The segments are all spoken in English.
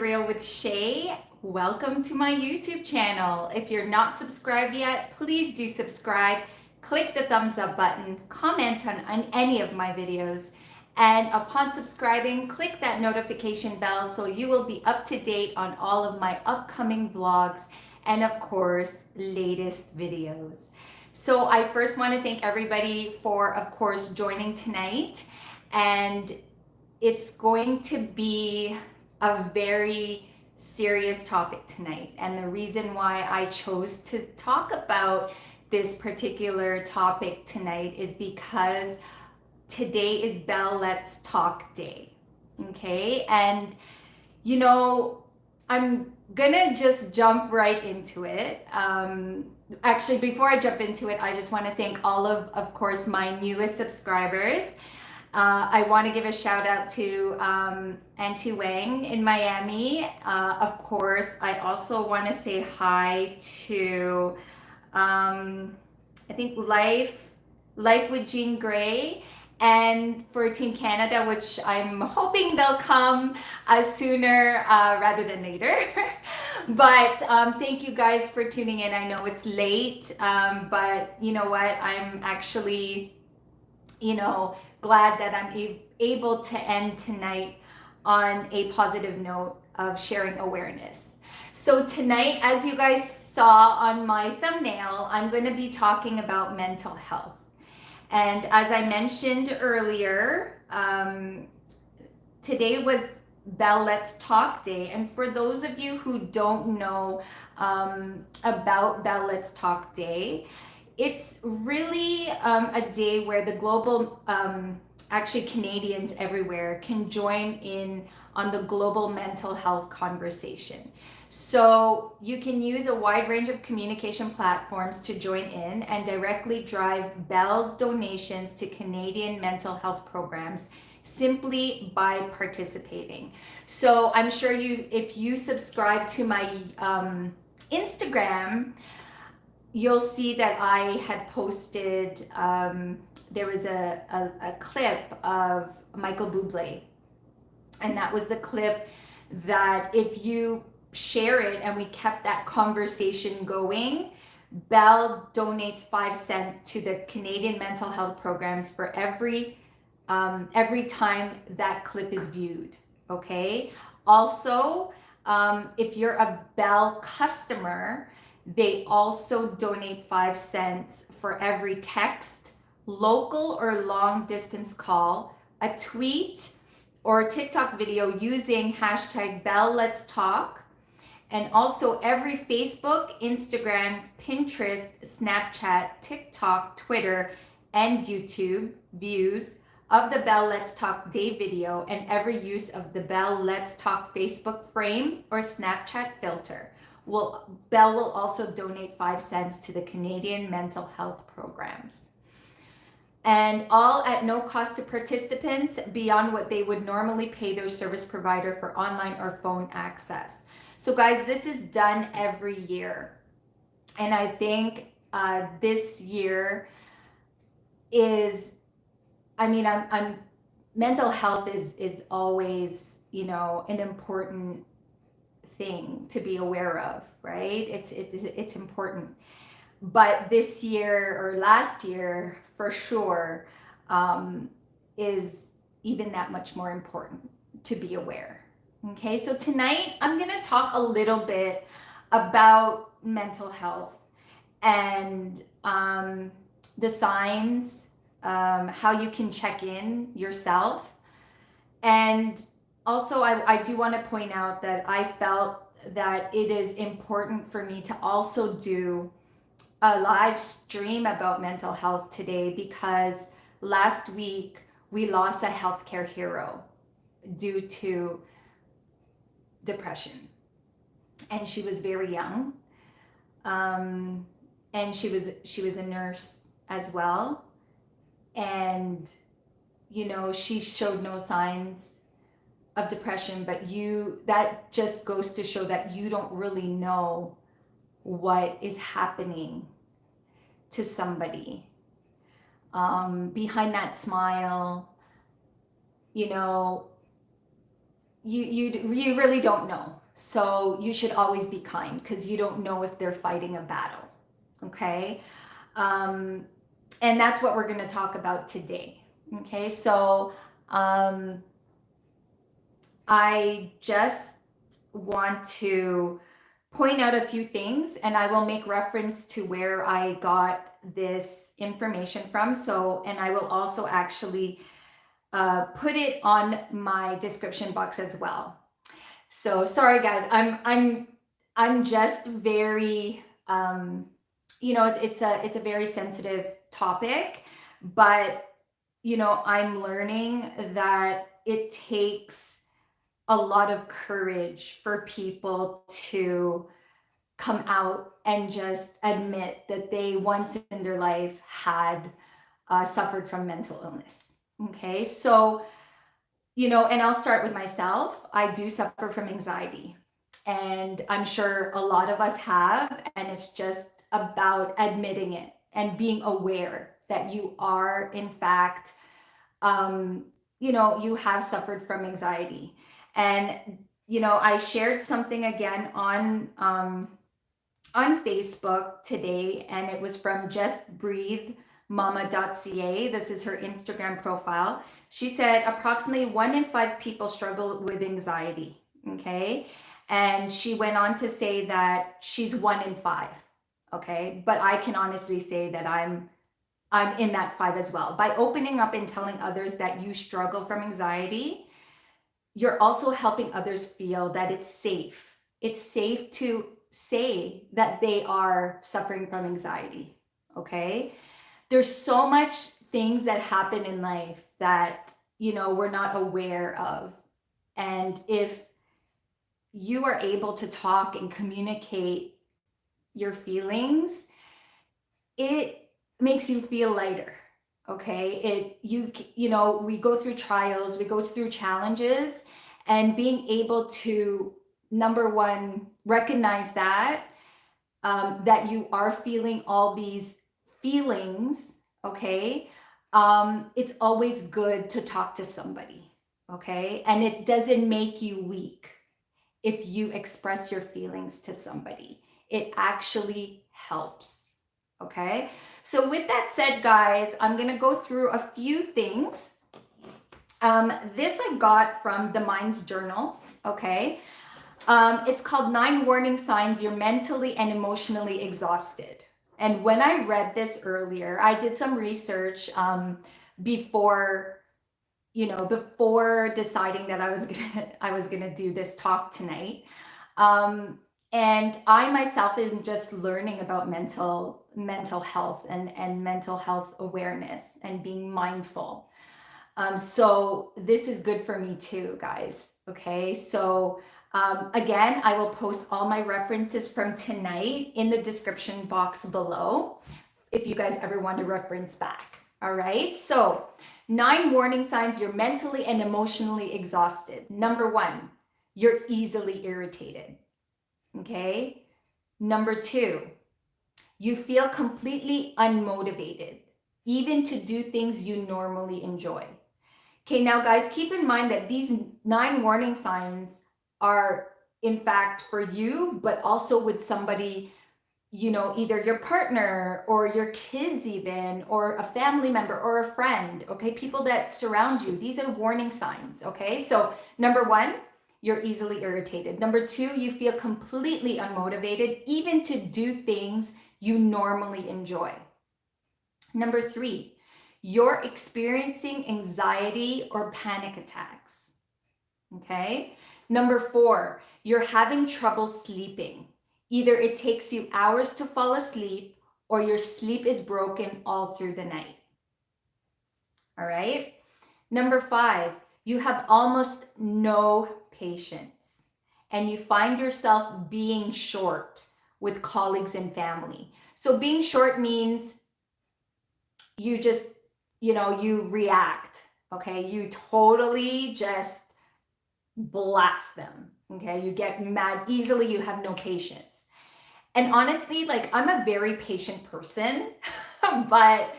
Real with Shay. Welcome to my YouTube channel. If you're not subscribed yet, please do subscribe. Click the thumbs up button, comment on any of my videos, and upon subscribing, click that notification bell so you will be up to date on all of my upcoming vlogs and, of course, latest videos. So I first want to thank everybody for, of course, joining tonight. And it's going to be a very serious topic tonight. And the reason why I chose to talk about this particular topic tonight is because today is Belle Let's Talk Day. Okay? And you know, I'm gonna just jump right into it. Actually, before I jump into it, I just want to thank all of course, my newest subscribers. I want to give a shout out to Auntie Wang in Miami. Of course, I also want to say hi to, I think Life with Jean Grey, and for Team Canada, which I'm hoping they'll come sooner rather than later. But thank you guys for tuning in. I know it's late, but you know what? I'm actually, glad that I'm able to end tonight on a positive note of sharing awareness. So tonight, as you guys saw on my thumbnail, I'm going to be talking about mental health. And as I mentioned earlier, today was Belle Let's Talk Day. And for those of you who don't know about Belle Let's Talk Day, it's really a day where the global, actually Canadians everywhere, can join in on the global mental health conversation. So you can use a wide range of communication platforms to join in and directly drive Belle's donations to Canadian mental health programs simply by participating. So I'm sure if you subscribe to my Instagram, you'll see that I had posted, there was a clip of Michael Bublé. And that was the clip that if you share it and we kept that conversation going, Belle donates 5 cents to the Canadian mental health programs for every time that clip is viewed, okay? Also, if you're a Belle customer, they also donate 5 cents for every text, local or long distance call, a tweet, or TikTok video using hashtag Belle Let's Talk, and also every Facebook, Instagram, Pinterest, Snapchat, TikTok, Twitter, and YouTube views of the Belle Let's Talk Day video, and every use of the Belle Let's Talk Facebook frame or Snapchat filter. Belle will also donate 5 cents to the Canadian mental health programs. And all at no cost to participants beyond what they would normally pay their service provider for online or phone access. So guys, this is done every year. And I think this year is, I'm mental health is always, an important thing to be aware of, right? It's important. But this year or last year, for sure, is even that much more important to be aware. Okay, so tonight I'm going to talk a little bit about mental health and the signs, how you can check in yourself. And also, I do want to point out that I felt that it is important for me to also do a live stream about mental health today, because last week we lost a healthcare hero due to depression, and she was very young, and she was a nurse as well, and she showed no signs of depression, but that just goes to show that you don't really know what is happening to somebody behind that smile. you really don't know. So you should always be kind because you don't know if they're fighting a battle. Okay. Um, and that's what we're going to talk about today. Okay. So um, I just want to point out a few things, and I will make reference to where I got this information from. So, and I will also actually put it on my description box as well. So sorry guys, I'm just very it's a very sensitive topic, but I'm learning that it takes a lot of courage for people to come out and just admit that they once in their life had suffered from mental illness. Okay, so and I'll start with myself. I do suffer from anxiety, and I'm sure a lot of us have, and it's just about admitting it and being aware that you are, in fact, you have suffered from anxiety. And, I shared something again on Facebook today, and it was from justbreathemama.ca. This is her Instagram profile. She said approximately 1 in 5 people struggle with anxiety. Okay. And she went on to say that she's 1 in 5. Okay. But I can honestly say that I'm in that 5 as well. By opening up and telling others that you struggle from anxiety, you're also helping others feel that it's safe. It's safe to say that they are suffering from anxiety. Okay. There's so much things that happen in life that, we're not aware of. And if you are able to talk and communicate your feelings, it makes you feel lighter. Okay. We go through trials, we go through challenges, and being able to, number one, recognize that you are feeling all these feelings. Okay. It's always good to talk to somebody. Okay. And it doesn't make you weak if you express your feelings to somebody. It actually helps. Okay. So with that said, guys, I'm going to go through a few things. This I got from the Minds Journal. Okay. It's called 9 Warning Signs You're Mentally and Emotionally Exhausted. And when I read this earlier, I did some research before deciding that I was gonna do this talk tonight. And I myself am just learning about mental health and mental health awareness and being mindful. So this is good for me too, guys. Okay, so again, I will post all my references from tonight in the description box below if you guys ever want to reference back. All right, so 9 warning signs you're mentally and emotionally exhausted. Number 1, you're easily irritated. Okay. Number 2, you feel completely unmotivated, even to do things you normally enjoy. Okay, now guys, keep in mind that these 9 warning signs are in fact for you, but also with somebody, either your partner or your kids even, or a family member or a friend. Okay, people that surround you. These are warning signs. Okay, so number 1, you're easily irritated. Number 2, you feel completely unmotivated, even to do things you normally enjoy. Number 3, you're experiencing anxiety or panic attacks. Okay. Number 4, you're having trouble sleeping. Either it takes you hours to fall asleep or your sleep is broken all through the night. All right. Number 5, you have almost no patience and you find yourself being short with colleagues and family. So being short means you just, you react. Okay. You totally just blast them. Okay. You get mad easily. You have no patience. And honestly, like, I'm a very patient person, but,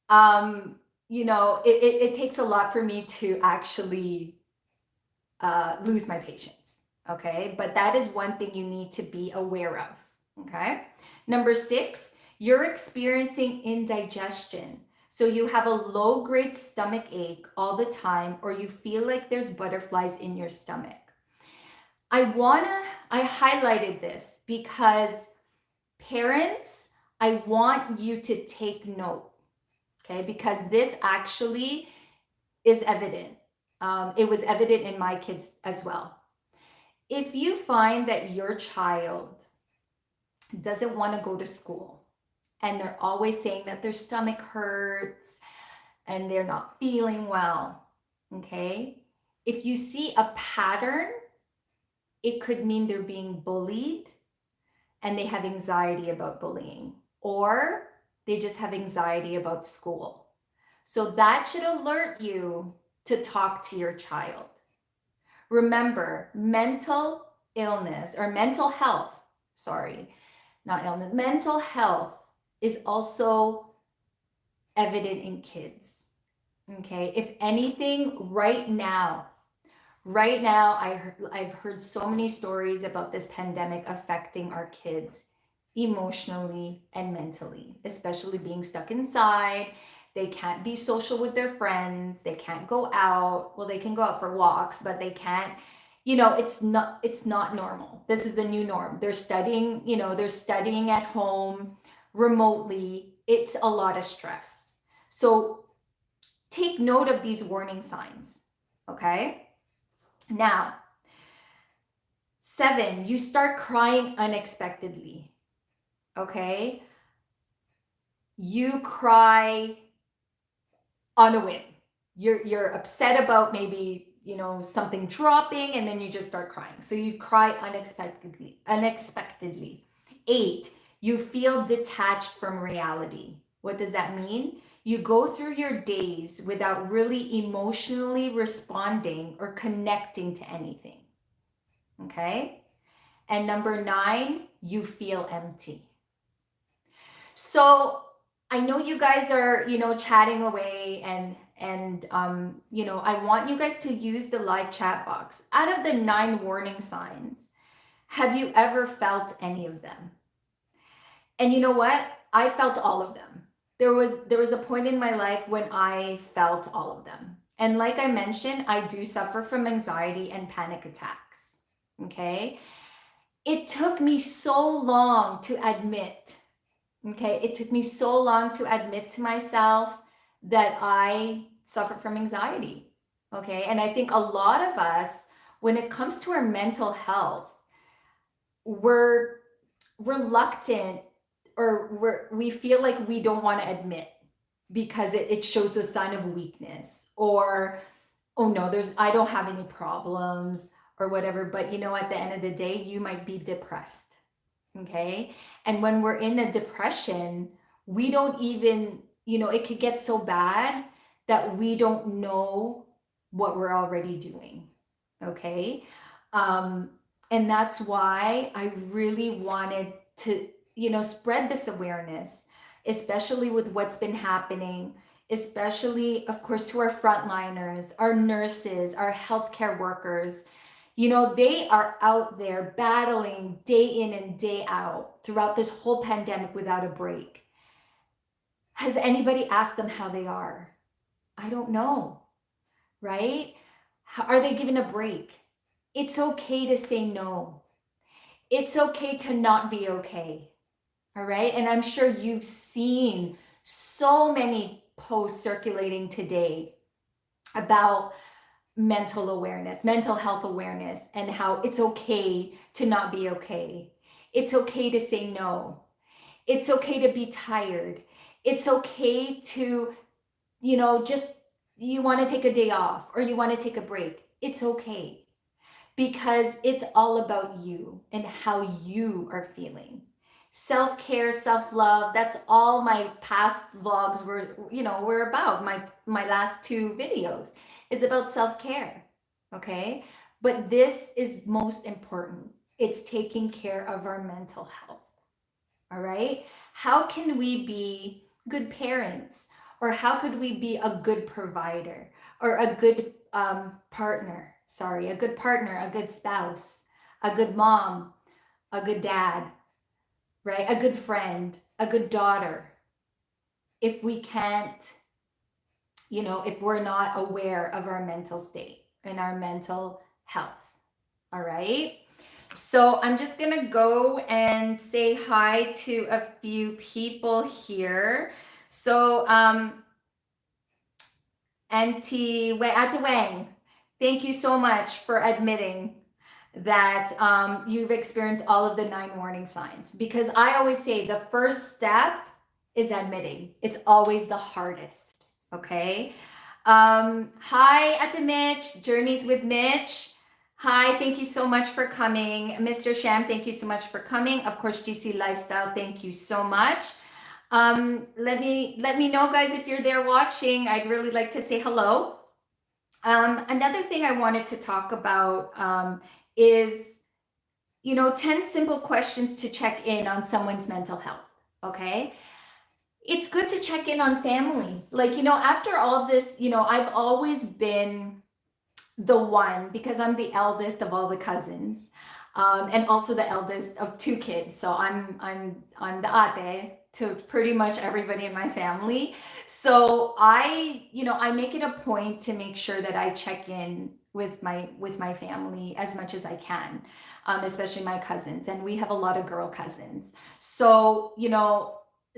it takes a lot for me to actually lose my patience. Okay, but that is one thing you need to be aware of. Okay, number 6, you're experiencing indigestion. So you have a low grade stomach ache all the time, or you feel like there's butterflies in your stomach. I highlighted this because parents, I want you to take note, okay? Because this actually is evident. It was evident in my kids as well. If you find that your child doesn't want to go to school and they're always saying that their stomach hurts and they're not feeling well, okay? If you see a pattern, it could mean they're being bullied and they have anxiety about bullying, or they just have anxiety about school. So that should alert you to talk to your child. Remember, mental illness or mental health, sorry, not illness, mental health is also evident in kids. Okay, if anything, right now, I've heard so many stories about this pandemic affecting our kids emotionally and mentally, especially being stuck inside. They can't be social with their friends. They can't go out. Well, they can go out for walks, but they can't, it's not normal. This is the new norm. They're studying, they're studying at home remotely. It's a lot of stress. So take note of these warning signs, okay? Now, 7, you start crying unexpectedly, okay? You cry on a whim. You're upset about maybe, something dropping, and then you just start crying. So you cry unexpectedly. 8, you feel detached from reality. What does that mean? You go through your days without really emotionally responding or connecting to anything. Okay? And number 9, you feel empty. So I know you guys are, chatting away and I want you guys to use the live chat box. Out of the 9 warning signs, have you ever felt any of them? And you know what? I felt all of them. There was a point in my life when I felt all of them. And like I mentioned, I do suffer from anxiety and panic attacks. Okay? It took me so long to admit, okay? It took me so long to admit to myself that I suffer from anxiety. Okay? And I think a lot of us, when it comes to our mental health, we're reluctant, or we feel like we don't want to admit because it shows a sign of weakness, or oh no, I don't have any problems or whatever. But at the end of the day, you might be depressed. Okay? And when we're in a depression, we don't even, it could get so bad that we don't know what we're already doing. Okay? And that's why I really wanted to, spread this awareness, especially with what's been happening, especially, of course, to our frontliners, our nurses, our healthcare workers. They are out there battling day in and day out throughout this whole pandemic without a break. Has anybody asked them how they are? I don't know, right? Are they given a break? It's okay to say no. It's okay to not be okay. All right. And I'm sure you've seen so many posts circulating today about mental awareness, mental health awareness, and how it's okay to not be okay. It's okay to say no. It's okay to be tired. It's okay to, just you want to take a day off or you want to take a break. It's okay, because it's all about you and how you are feeling. Self-care, self-love, that's all my past vlogs were about. My last 2 videos is about self-care. Okay? But this is most important. It's taking care of our mental health. All right? How can we be good parents? Or how could we be a good provider or a good partner? sorry, a good partner, a good spouse, a good mom, a good dad, right? A good friend, a good daughter. If we can't, if we're not aware of our mental state and our mental health. All right. So I'm just going to go and say hi to a few people here. So, Auntie Ate Wang, thank you so much for admitting that you've experienced all of the 9 warning signs. Because I always say the first step is admitting. It's always the hardest. Okay. Hi, Ate Mitch, Journeys with Mitch. Hi, thank you so much for coming. Mr. Sham, thank you so much for coming. Of course, GC Lifestyle, thank you so much. Let me know, guys, if you're there watching. I'd really like to say hello. Another thing I wanted to talk about is, 10 simple questions to check in on someone's mental health. Okay. It's good to check in on family. Like, after all this, I've always been the one, because I'm the eldest of all the cousins, and also the eldest of 2 kids. So I'm the ate to pretty much everybody in my family. So I make it a point to make sure that I check in with my family as much as I can, especially my cousins. And we have a lot of girl cousins. So,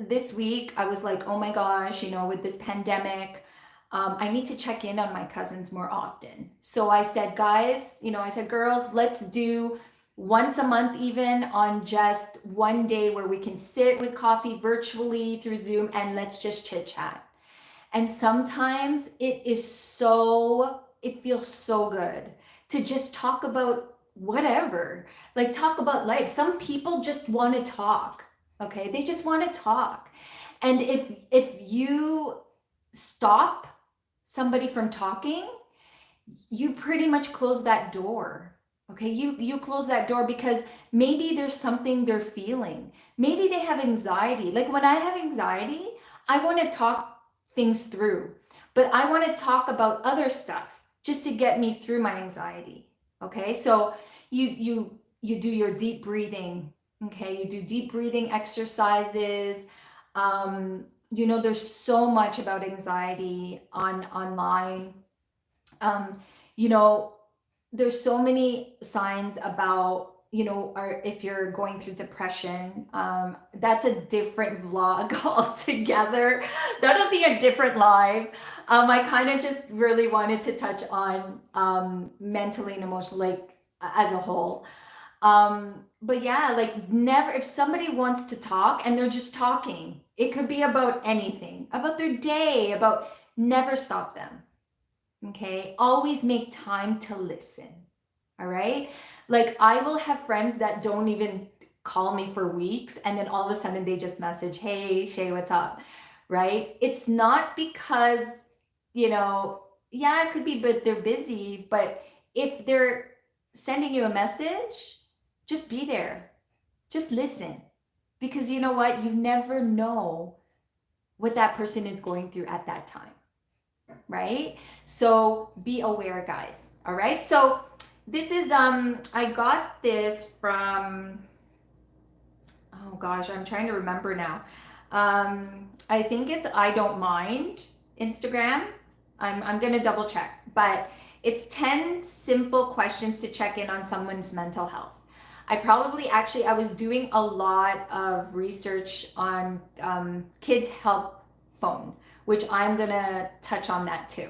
this week I was like, oh my gosh, with this pandemic, I need to check in on my cousins more often. So I said, guys, girls, let's do once a month, even on just one day where we can sit with coffee virtually through Zoom and let's just chit chat. And sometimes it feels so good to just talk about whatever, like talk about life. Some people just want to talk. Okay. They just want to talk. And if you stop somebody from talking, you pretty much close that door. Okay, you close that door because maybe there's something they're feeling. Maybe they have anxiety. Like when I have anxiety, I want to talk things through, but I want to talk about other stuff just to get me through my anxiety. Okay, so you do your deep breathing. Okay, you do deep breathing exercises. There's so much about anxiety online. There's so many signs about, or if you're going through depression. That's a different vlog altogether. That'll be a different live. I kind of just really wanted to touch on mentally and emotionally, like as a whole. But yeah, like never, if somebody wants to talk and they're just talking, it could be about anything, about their day, never stop them. Okay. Always make time to listen. All right. Like I will have friends that don't even call me for weeks. And then all of a sudden they just message, hey, Shay, what's up? Right. It's not because, it could be, but they're busy. But if they're sending you a message, just be there. Just listen. Because you know what? You never know what that person is going through at that time. Right? So be aware, guys. All right. So this is, I got this from, oh gosh, I'm trying to remember now. I think it's I Don't Mind Instagram. I'm going to double check, but it's 10 simple questions to check in on someone's mental health. I was doing a lot of research on Kids Help Phone, which I'm going to touch on that too.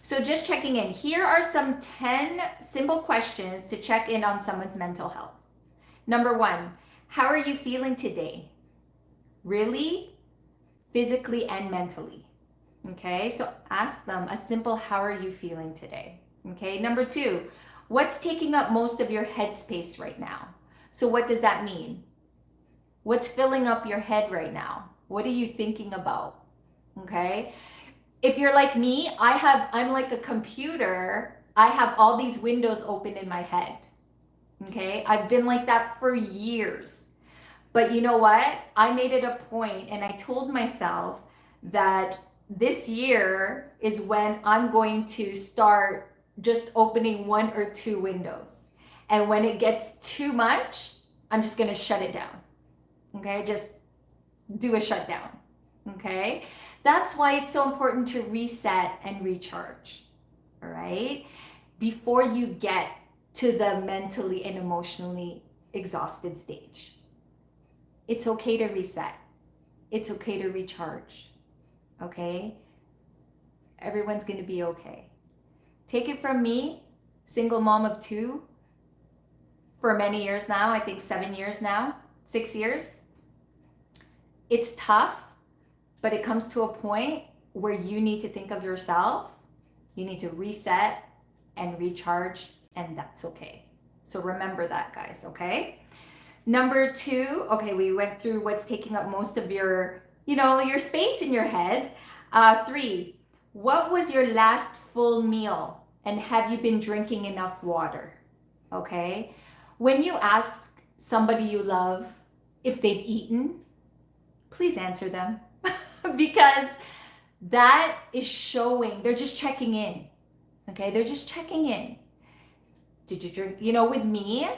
So just checking in. Here are some 10 simple questions to check in on someone's mental health. Number 1, how are you feeling today? Really? Physically and mentally. Okay, so ask them a simple, how are you feeling today? Okay, number 2, what's taking up most of your headspace right now? So what does that mean? What's filling up your head right now? What are you thinking about? Okay, if you're like me, I'm like a computer. I have all these windows open in my head. Okay, I've been like that for years. But you know what? I made it a point and I told myself that this year is when I'm going to start just opening 1 or 2 windows. And when it gets too much, I'm just gonna shut it down. Okay, just do a shutdown. Okay, that's why it's so important to reset and recharge. All right, before you get to the mentally and emotionally exhausted stage. It's okay to reset. It's okay to recharge. Okay? Everyone's going to be okay. Take it from me, single mom of 2 for many years now, I think 7 years now, 6 years. It's tough, but it comes to a point where you need to think of yourself. You need to reset and recharge, and that's okay. So remember that, guys, okay? Number 2, okay, we went through what's taking up most of your, your space in your head. 3, what was your last full meal, and have you been drinking enough water? Okay? When you ask somebody you love if they've eaten, please answer them because that is showing they're just checking in. Okay? They're just checking in. Did you drink? With me,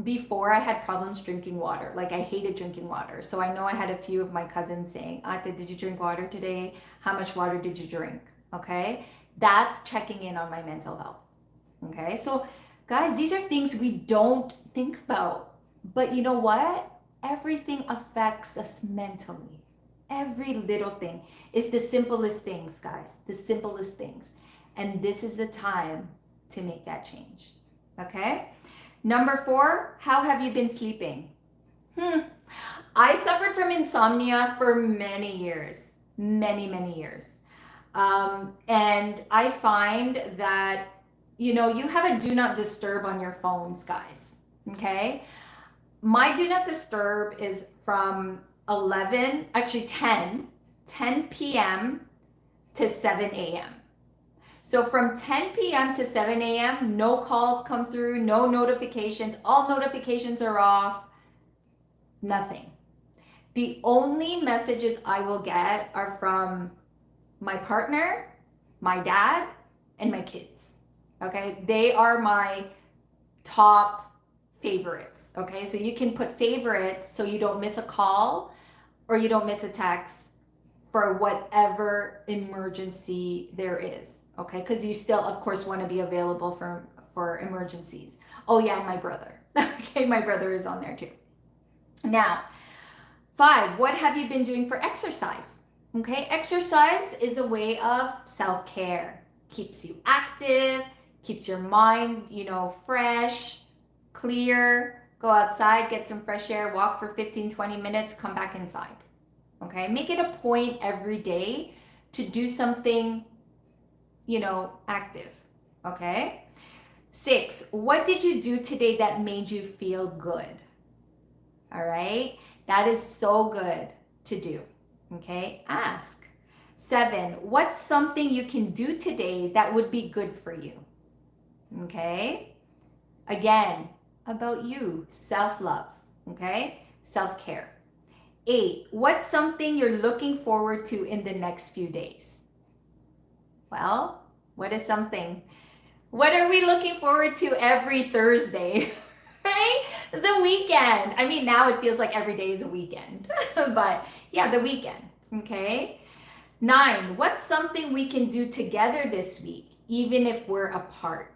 before I had problems drinking water. Like I hated drinking water. So I know I had a few of my cousins saying, Ate, did you drink water today? How much water did you drink? Okay? That's checking in on my mental health. Okay? So guys, these are things we don't think about. But you know what? Everything affects us mentally. Every little thing is the simplest things, guys. The simplest things. And this is the time to make that change. Okay? Number 4, how have you been sleeping? I suffered from insomnia for many years, many years. And I find that, you have a do not disturb on your phones, guys. Okay? My do not disturb is from 10 p.m. to 7 a.m. So from 10 p.m. to 7 a.m., no calls come through, no notifications, all notifications are off, nothing. The only messages I will get are from my partner, my dad, and my kids. Okay, they are my top favorites. Okay, so you can put favorites so you don't miss a call or you don't miss a text for whatever emergency there is. Okay, because you still, of course, want to be available for emergencies. Oh yeah, and my brother. Okay, my brother is on there too. Now, 5, what have you been doing for exercise? Okay, exercise is a way of self-care. Keeps you active, keeps your mind, fresh, clear. Go outside, get some fresh air, walk for 15-20 minutes, come back inside. Okay, make it a point every day to do something active. Okay? 6, what did you do today that made you feel good? All right? That is so good to do. Okay? Ask. 7, what's something you can do today that would be good for you? Okay? Again, about you, self-love. Okay? Self-care. 8, what's something you're looking forward to in the next few days? Well, what is something? What are we looking forward to every Thursday? Right? The weekend. I mean, now it feels like every day is a weekend. But yeah, the weekend. Okay? 9, what's something we can do together this week, even if we're apart?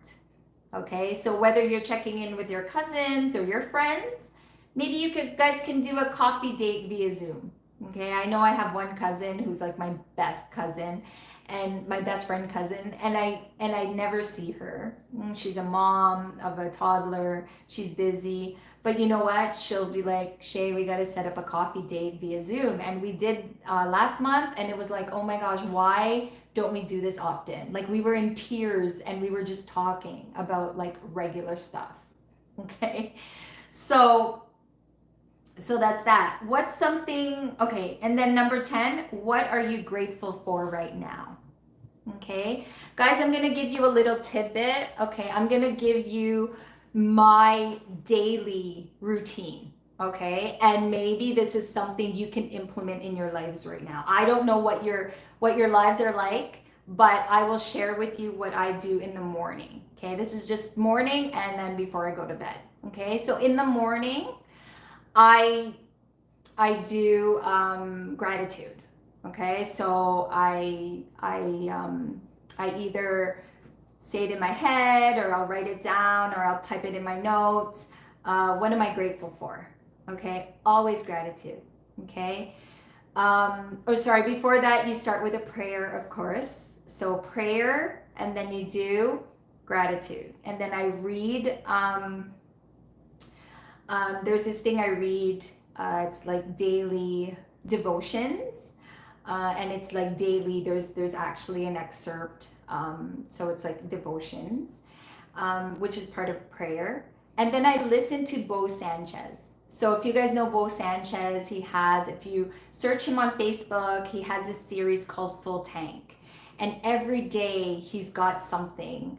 Okay, so whether you're checking in with your cousins or your friends, maybe you guys can do a coffee date via Zoom. Okay, I know I have one cousin who's like my best cousin and my best friend cousin, and I never see her. She's a mom of a toddler. She's busy. But you know what? She'll be like, Shay, we got to set up a coffee date via Zoom. And we did last month, and it was like, oh my gosh, why don't we do this often? Like we were in tears and we were just talking about like regular stuff. Okay. So that's that. What's something, okay. And then number 10, what are you grateful for right now? Okay. Guys, I'm going to give you a little tidbit. Okay. I'm going to give you my daily routine. Okay. And maybe this is something you can implement in your lives right now. I don't know what your lives are like, but I will share with you what I do in the morning. Okay, this is just morning and then before I go to bed. Okay, so in the morning, I do gratitude. Okay, so I either say it in my head, or I'll write it down, or I'll type it in my notes. What am I grateful for? Okay, always gratitude. Okay, or sorry, before that, you start with a prayer, of course. So prayer, and then you do gratitude, and then I read. There's this thing I read. It's like daily devotions, and it's like daily. There's actually an excerpt. So it's like devotions, which is part of prayer. And then I listen to Bo Sanchez. So if you guys know Bo Sanchez, if you search him on Facebook, he has this series called Full Tank. And every day he's got something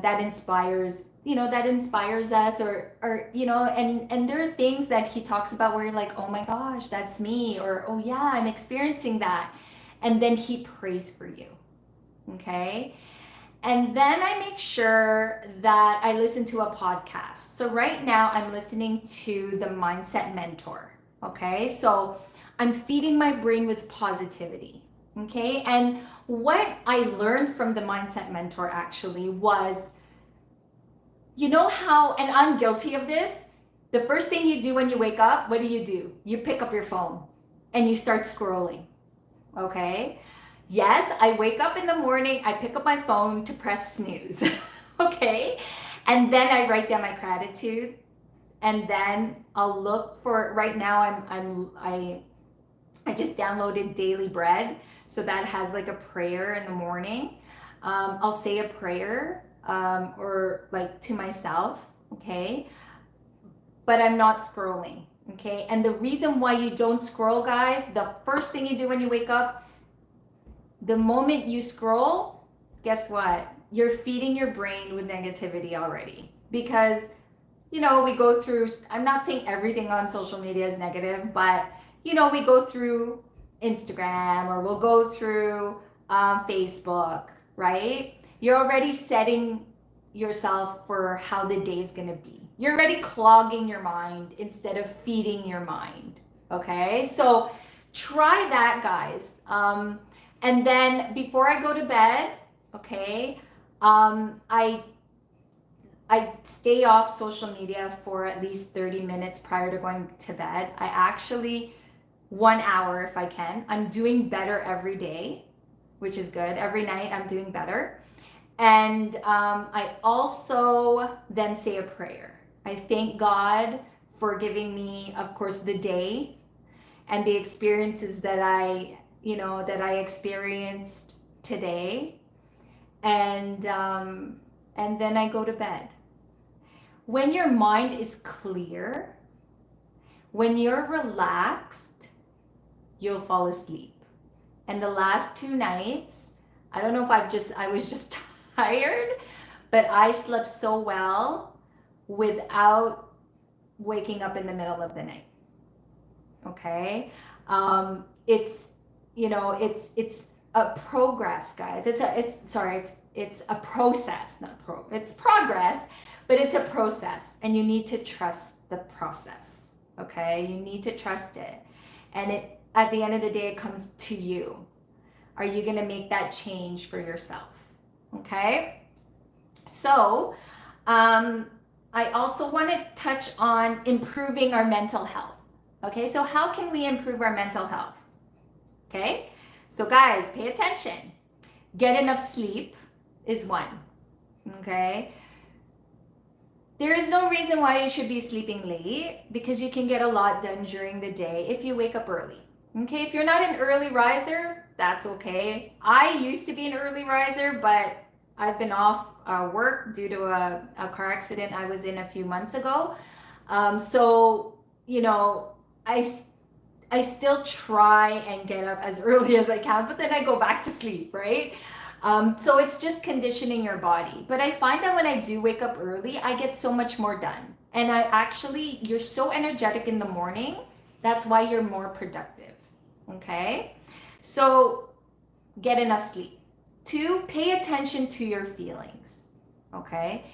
that inspires, that inspires us, or and there are things that he talks about where you're like, oh my gosh, that's me, or oh yeah, I'm experiencing that. And then he prays for you. Okay. And then I make sure that I listen to a podcast. So right now I'm listening to the Mindset Mentor. Okay. So I'm feeding my brain with positivity. Okay. And what I learned from the Mindset Mentor actually was, how, and I'm guilty of this, the first thing you do when you wake up, what do? You pick up your phone and you start scrolling. Okay. Yes, I wake up in the morning, I pick up my phone to press snooze. Okay. And then I write down my gratitude. And then I'll look for, right now I just downloaded Daily Bread. So that has like a prayer in the morning. I'll say a prayer, or like to myself. Okay. But I'm not scrolling. Okay. And the reason why you don't scroll, guys, the first thing you do when you wake up, the moment you scroll, guess what? You're feeding your brain with negativity already. Because, we go through, I'm not saying everything on social media is negative, but, we go through Instagram, or we'll go through Facebook, right? You're already setting yourself for how the day is going to be. You're already clogging your mind instead of feeding your mind. Okay? So try that, guys. And then before I go to bed, okay, I stay off social media for at least 30 minutes prior to going to bed. I actually, 1 hour if I can. I'm doing better every day, which is good. Every night I'm doing better. And I also then say a prayer. I thank God for giving me, of course, the day and the experiences that I experienced today, and then I go to bed. When your mind is clear, when you're relaxed, you'll fall asleep. And the last 2 nights, I don't know if I was just tired, but I slept so well without waking up in the middle of the night. Okay, it's a progress, guys. It's a process, it's progress, but it's a process, and you need to trust the process. Okay, you need to trust it, and at the end of the day, it comes to you. Are you going to make that change for yourself? Okay, so I also want to touch on improving our mental health. Okay, so how can we improve our mental health? Okay, so guys, pay attention. Get enough sleep is one. Okay, there is no reason why you should be sleeping late, because you can get a lot done during the day if you wake up early. Okay, if you're not an early riser, that's okay. I used to be an early riser, but I've been off work due to a car accident I was in a few months ago. So, I still try and get up as early as I can, but then I go back to sleep, right? So it's just conditioning your body. But I find that when I do wake up early, I get so much more done. And you're so energetic in the morning. That's why you're more productive. Okay? So get enough sleep. 2, pay attention to your feelings. okay?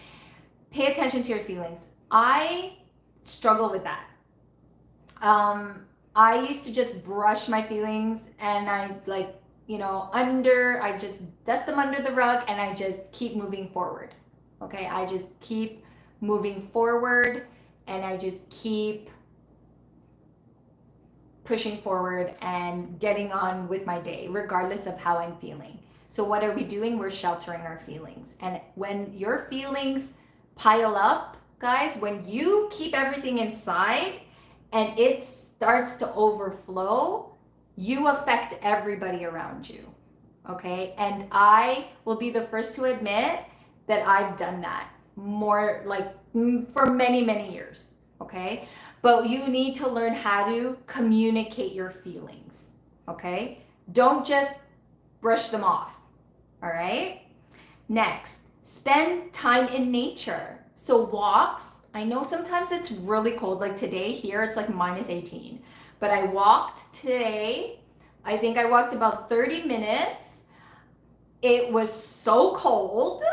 Pay attention to your feelings. I struggle with that. I used to just brush my feelings and I I just dust them under the rug and I just keep moving forward. Okay, I just keep moving forward and I just keep pushing forward and getting on with my day, regardless of how I'm feeling. So, what are we doing? We're sheltering our feelings. And when your feelings pile up, guys, when you keep everything inside and it starts to overflow, you affect everybody around you. Okay. And I will be the first to admit that I've done that more for many, many years. Okay. But you need to learn how to communicate your feelings. Okay. Don't just brush them off. All right. Next, spend time in nature. So walks, I know sometimes it's really cold, like today here it's like minus 18, but I walked today. I think I walked about 30 minutes. It was so cold.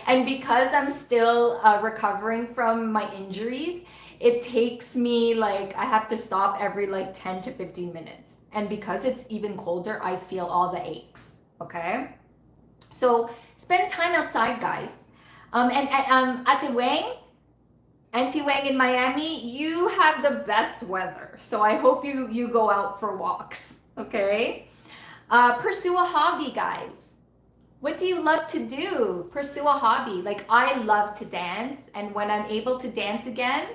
And because I'm still recovering from my injuries, it takes me I have to stop every 10 to 15 minutes. And because it's even colder, I feel all the aches. Okay. So spend time outside, guys. Ate Wang, Auntie Wang in Miami, you have the best weather. So I hope you go out for walks, okay? Pursue a hobby, guys. What do you love to do? Pursue a hobby. I love to dance, and when I'm able to dance again,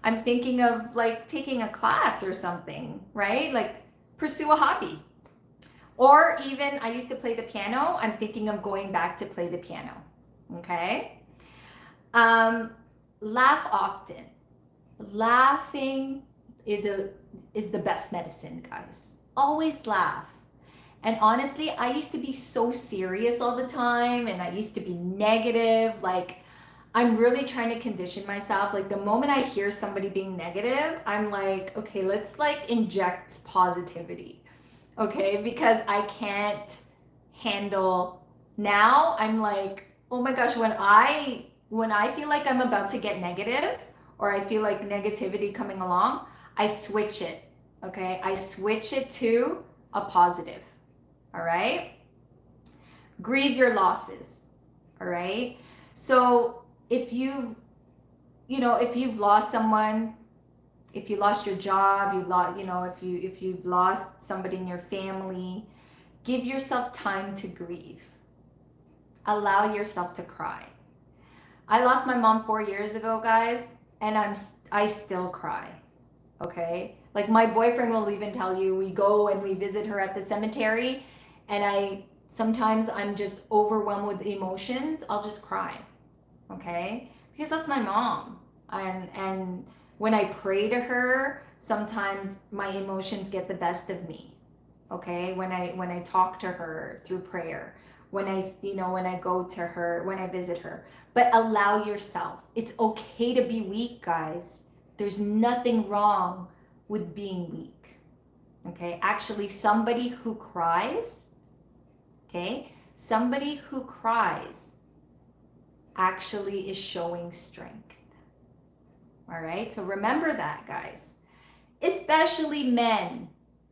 I'm thinking of taking a class or something, right? Pursue a hobby. Or even I used to play the piano. I'm thinking of going back to play the piano. Okay? Laugh often. Laughing is the best medicine, guys. Always laugh. And honestly, I used to be so serious all the time and I used to be negative. I'm really trying to condition myself. The moment I hear somebody being negative, I'm like, okay, let's inject positivity. Okay, because I can't handle now. I'm like, oh my gosh, when I feel like I'm about to get negative or I feel like negativity coming along, I switch it. Okay, I switch it to a positive. All right, grieve your losses. All right, so if you've lost someone, if you lost your job, if you've lost somebody in your family, give yourself time to grieve. Allow yourself to cry. I lost my mom 4 years ago, guys, and I still cry. Okay? My boyfriend will even tell you, we go and we visit her at the cemetery, and sometimes I'm just overwhelmed with emotions. I'll just cry. Okay? Because that's my mom. And when I pray to her, sometimes my emotions get the best of me. Okay? When I talk to her through prayer, when I go to her, when I visit her. But allow yourself. It's okay to be weak, guys. There's nothing wrong with being weak. Okay? Actually, somebody who cries, somebody who cries actually is showing strength. All right, so remember that, guys, especially men.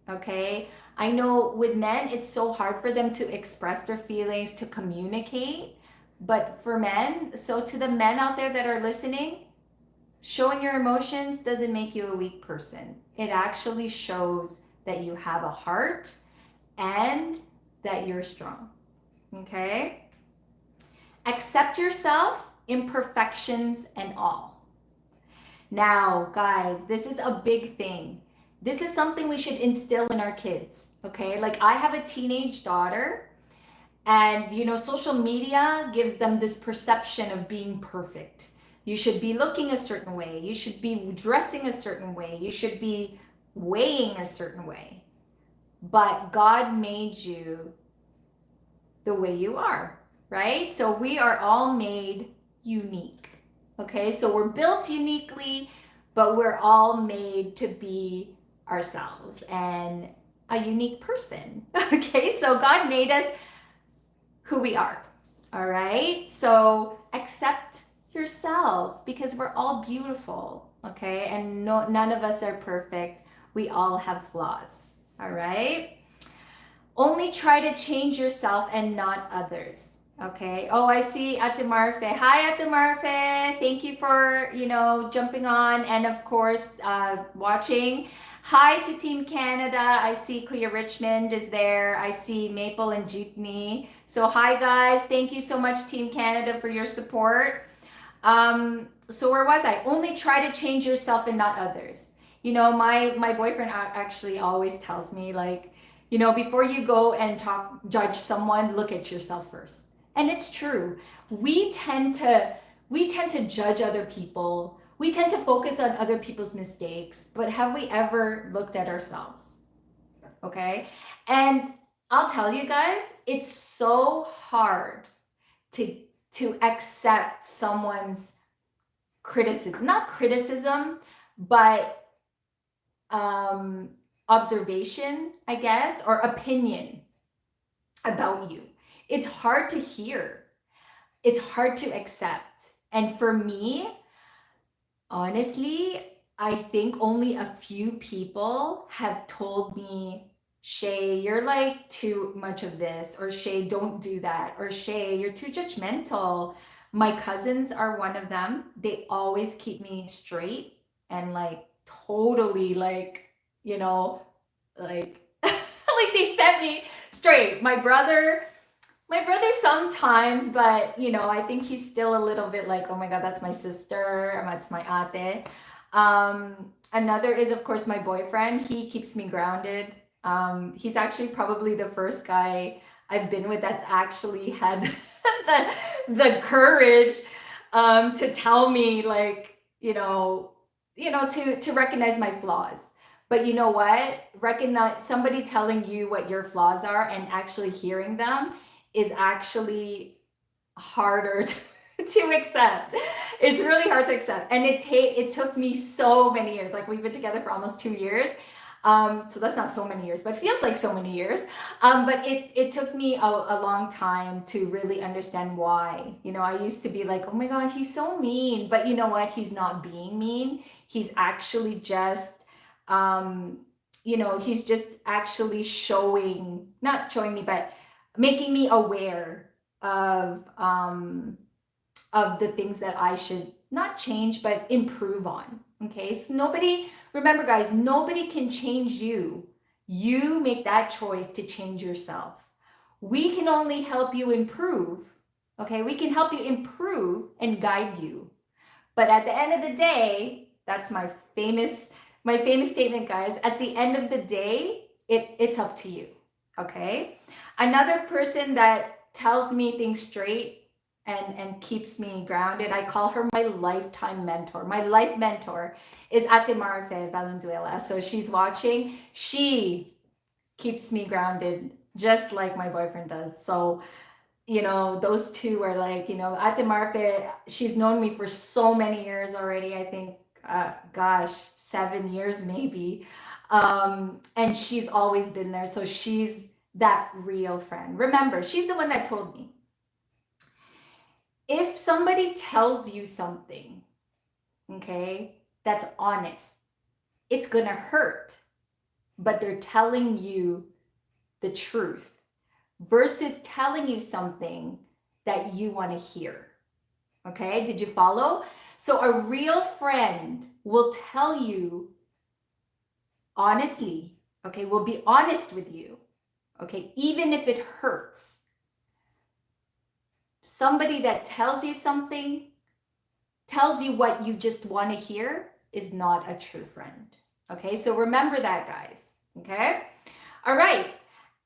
Okay, I know with men it's so hard for them to express their feelings, to communicate, but for men, so to the men out there that are listening, showing your emotions doesn't make you a weak person. It actually shows that you have a heart and that you're strong. Okay, accept yourself, imperfections and all. Now, guys, this is a big thing. This is something we should instill in our kids, okay? I have a teenage daughter, and social media gives them this perception of being perfect. You should be looking a certain way. You should be dressing a certain way. You should be weighing a certain way. But God made you the way you are, right? So we are all made unique. Okay, so we're built uniquely, but we're all made to be ourselves and a unique person. Okay, so God made us who we are. All right. So accept yourself because we're all beautiful. Okay. And no, none of us are perfect. We all have flaws. All right. Only try to change yourself and not others. Okay. Oh, I see Ate Marfe. Hi, Ate Marfe. Thank you for, jumping on and of course, watching. Hi to Team Canada. I see Kuya Richmond is there. I see Maple and Jeepney. So hi guys. Thank you so much Team Canada for your support. So where was I? Only try to change yourself and not others. My boyfriend actually always tells me like, before you go and judge someone, look at yourself first. And it's true. We tend to judge other people. We tend to focus on other people's mistakes, but have we ever looked at ourselves? Okay? And I'll tell you guys, it's so hard to accept someone's criticism, not criticism, but observation, I guess, or opinion about you. It's hard to hear. It's hard to accept. And for me, honestly, I think only a few people have told me, Shay, you're like too much of this, or Shay, don't do that, or Shay, you're too judgmental. My cousins are one of them. They always keep me straight and like totally like, like like they set me straight. My brother sometimes, but I think he's still a little bit like, oh my God, that's my sister, or that's my ate. Another is, of course, my boyfriend. He keeps me grounded. He's actually probably the first guy I've been with that actually had the courage to tell me, like, to recognize my flaws. But you know what? Recognize somebody telling you what your flaws are and actually hearing them is actually harder to accept. It's really hard to accept. And it took me so many years. Like we've been together for almost 2 years. So that's not so many years, but it feels like so many years. But it took me a long time to really understand why. I used to be like, oh my God, he's so mean. But you know what? He's not being mean. He's actually just he's just actually not showing me, but making me aware of the things that I should not change, but improve on. Okay. So remember guys, nobody can change you. You make that choice to change yourself. We can only help you improve. Okay. We can help you improve and guide you. But at the end of the day, that's my famous statement, guys. At the end of the day, it's up to you. Okay. Another person that tells me things straight and keeps me grounded, I call her my lifetime mentor. My life mentor is Ate Marfe Valenzuela. So she's watching. She keeps me grounded just like my boyfriend does. So those two are like, Ate Marfe, she's known me for so many years already. I think, 7 years maybe. And she's always been there. So she's that real friend. Remember, she's the one that told me, if somebody tells you something, okay, that's honest, it's gonna hurt, but they're telling you the truth versus telling you something that you want to hear. Okay, did you follow? So a real friend will tell you honestly, okay, will be honest with you, okay, even if it hurts. Somebody that tells you something, tells you what you just want to hear, is not a true friend. Okay, so remember that, guys. Okay, all right.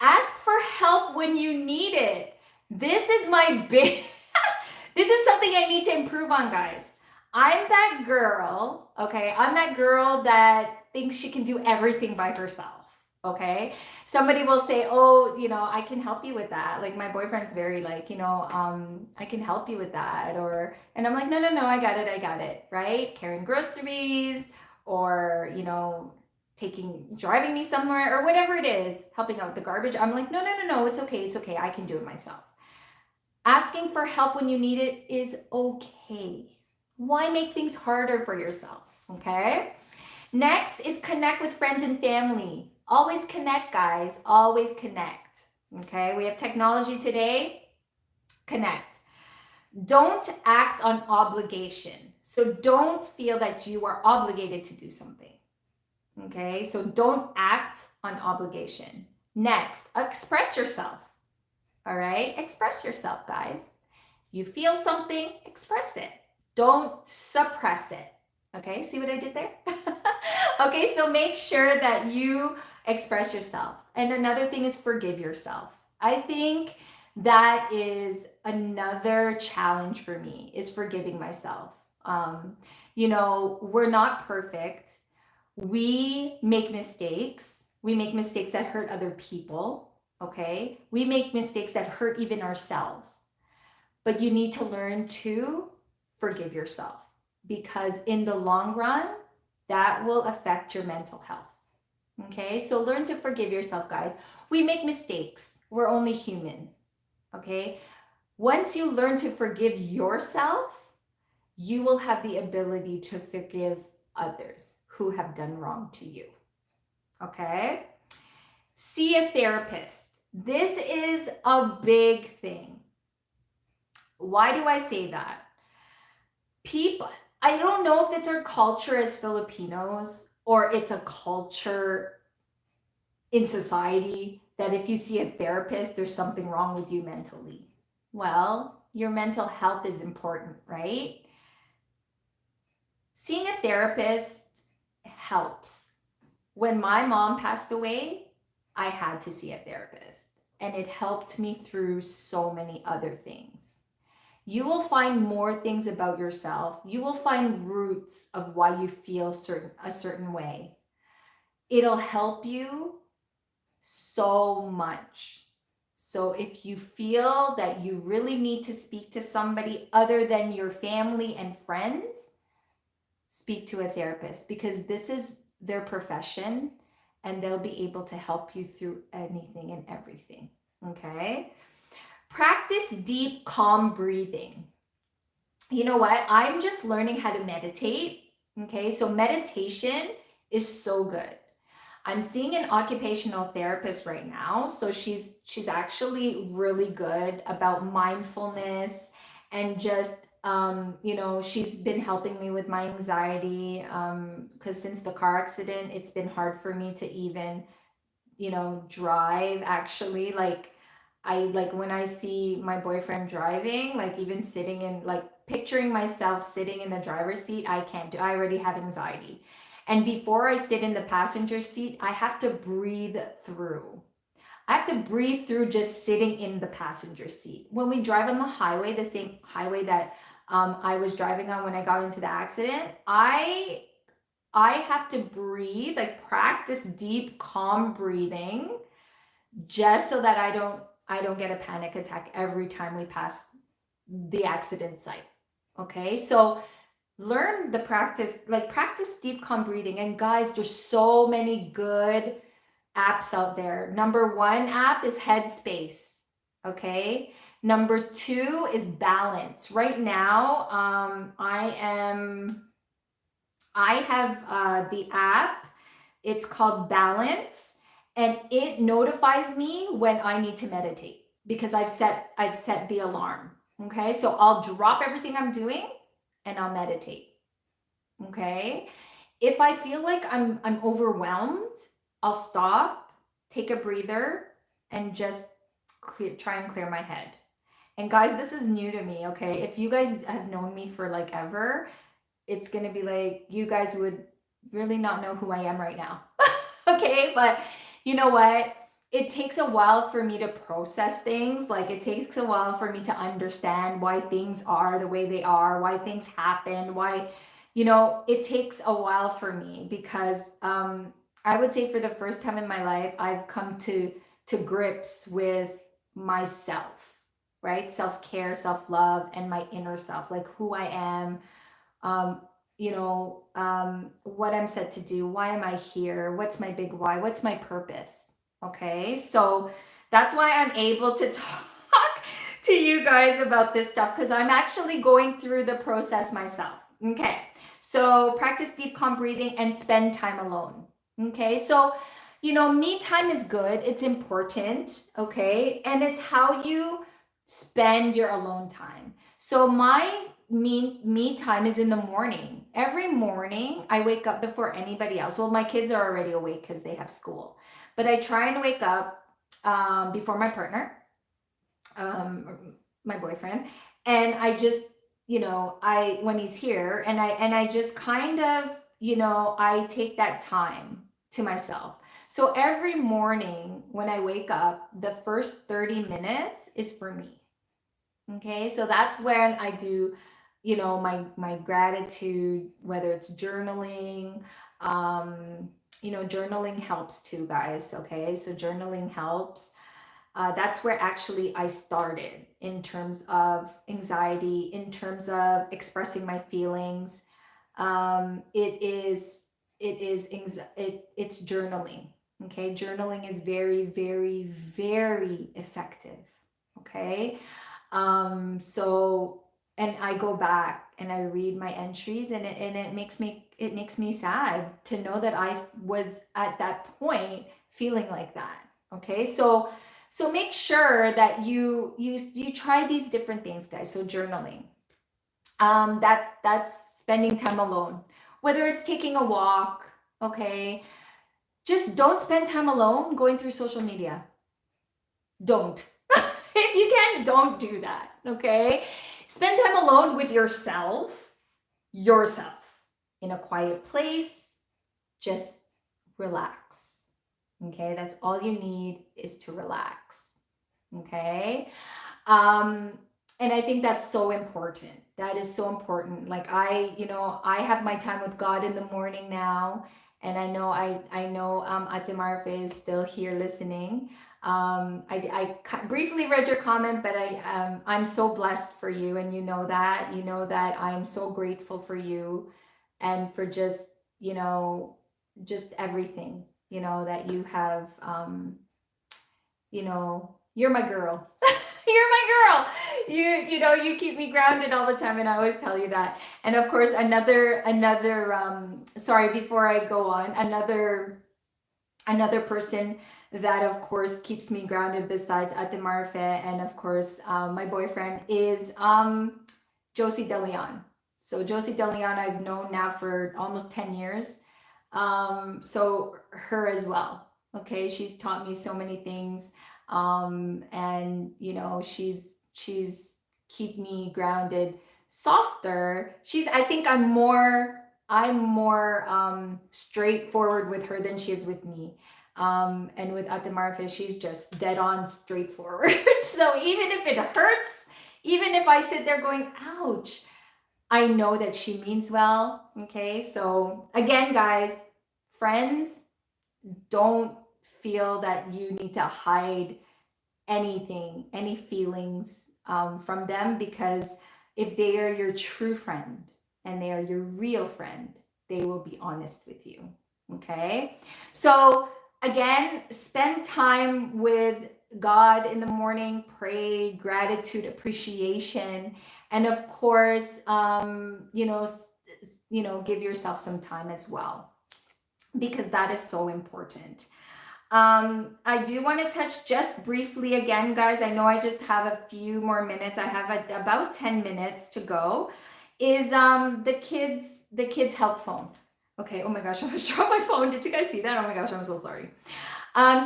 Ask for help when you need it. This is my big, this is something I need to improve on, guys. I'm that girl, okay? I'm that girl that thinks she can do everything by herself. Okay, somebody will say, oh, I can help you with that. Like my boyfriend's very like, I can help you with that. And I'm like, no, I got it, right? Carrying groceries or, driving me somewhere or whatever it is, helping out with the garbage. I'm like, no, it's okay. I can do it myself. Asking for help when you need it is okay. Why make things harder for yourself? Okay. Next is connect with friends and family. Always connect, guys. Always connect. Okay. We have technology today. Connect. Don't act on obligation. So don't feel that you are obligated to do something. Okay. So don't act on obligation. Next, express yourself. All right. Express yourself, guys. You feel something, express it. Don't suppress it. Okay, see what I did there? Okay, so make sure that you express yourself. And another thing is forgive yourself. I think that is another challenge for me is forgiving myself. We're not perfect. We make mistakes. We make mistakes that hurt other people. Okay, we make mistakes that hurt even ourselves. But you need to learn to forgive yourself because in the long run, that will affect your mental health. Okay, so learn to forgive yourself, guys. We make mistakes, we're only human. Okay, once you learn to forgive yourself, you will have the ability to forgive others who have done wrong to you. Okay, see a therapist. This is a big thing. Why do I say that? People, I don't know if it's our culture as Filipinos or it's a culture in society that if you see a therapist, there's something wrong with you mentally. Well, your mental health is important, right? Seeing a therapist helps. When my mom passed away, I had to see a therapist, and it helped me through so many other things. You will find more things about yourself. You will find roots of why you feel a certain way. It'll help you so much. So if you feel that you really need to speak to somebody other than your family and friends, speak to a therapist because this is their profession and they'll be able to help you through anything and everything. Okay? Practice deep, calm breathing. You know what? I'm just learning how to meditate. Okay, so meditation is so good. I'm seeing an occupational therapist right now. So she's actually really good about mindfulness and just she's been helping me with my anxiety because since the car accident, it's been hard for me to even drive actually like when I see my boyfriend driving, like even sitting in like picturing myself sitting in the driver's seat, I can't do. I already have anxiety. And before I sit in the passenger seat, I have to breathe through. I have to breathe through just sitting in the passenger seat. When we drive on the highway, the same highway that I was driving on when I got into the accident, I have to breathe, like practice deep, calm breathing, just so that I don't get a panic attack every time we pass the accident site. Okay, so learn the practice, like practice deep calm breathing. And guys, there's so many good apps out there. Number one app is Headspace. Okay. Number two is Balance. Right now, I have the app. It's called Balance, and it notifies me when I need to meditate because I've set the alarm. Okay, so I'll drop everything I'm doing and I'll meditate. Okay, if I feel like I'm overwhelmed, I'll stop, take a breather, and just try and clear my head. And guys, this is new to me. Okay, if you guys have known me for like ever, it's gonna be like you guys would really not know who I am right now. Okay, but you know what? It takes a while for me to process things. Like it takes a while for me to understand why things are the way they are, why things happen, why, it takes a while for me because I would say for the first time in my life, I've come to grips with myself, right? Self-care, self-love, and my inner self, like who I am, um, what I'm set to do, why am I here, what's my big why, what's my purpose. Okay, so that's why I'm able to talk to you guys about this stuff because I'm actually going through the process myself. Okay. So practice deep calm breathing and spend time alone. Okay. So, me time is good. It's important. Okay. And it's how you spend your alone time. So my me time is in the morning. Every morning I wake up before anybody else. Well, my kids are already awake because they have school, but I try and wake up before my partner, my boyfriend, and I just, I when he's here, and I just kind of, I take that time to myself. So every morning when I wake up, the first 30 minutes is for me. Okay, so that's when I do, my gratitude, whether it's journaling. Journaling helps too, guys. Okay, so journaling helps. That's where actually I started in terms of anxiety, in terms of expressing my feelings. It's journaling. Okay, journaling is very, very, very effective. Okay, so, and I go back and I read my entries, and it makes me sad to know that I was at that point feeling like that. Okay, so make sure that you try these different things, guys. So journaling, that's spending time alone, whether it's taking a walk. Okay, just don't spend time alone going through social media. Don't. If you can, don't do that. Okay, spend time alone with yourself in a quiet place. Just relax. Okay, that's all you need, is to relax. Okay, and I think that's so important. That is so important. Like I have my time with God in the morning now, and I know Ate Marfe is still here listening. I briefly read your comment, but I'm so blessed for you, and you know that I'm so grateful for you, and for just everything that you have. You're my girl. You're my girl. You keep me grounded all the time, and I always tell you that. And of course, another sorry, before I go on, another person that of course keeps me grounded besides Ate Marfe, and of course my boyfriend, is Josie De Leon. So Josie De Leon I've known now for almost 10 years. So her as well. Okay, she's taught me so many things. And she's keep me grounded. Softer. I think I'm more straightforward with her than she is with me. And with Ate Marfe, she's just dead on straightforward. So even if it hurts, even if I sit there going, ouch, I know that she means well. Okay, so again, guys, friends, don't feel that you need to hide anything, any feelings from them, because if they are your true friend and they are your real friend, they will be honest with you. Okay, so again, spend time with God in the morning, pray, gratitude, appreciation, and of course, give yourself some time as well, because that is so important. I do want to touch just briefly again, guys. I know I just have a few more minutes. I have about 10 minutes to go. Is the kids help phone. Okay, oh my gosh, I almost dropped my phone. Did you guys see that? Oh my gosh, I'm so sorry.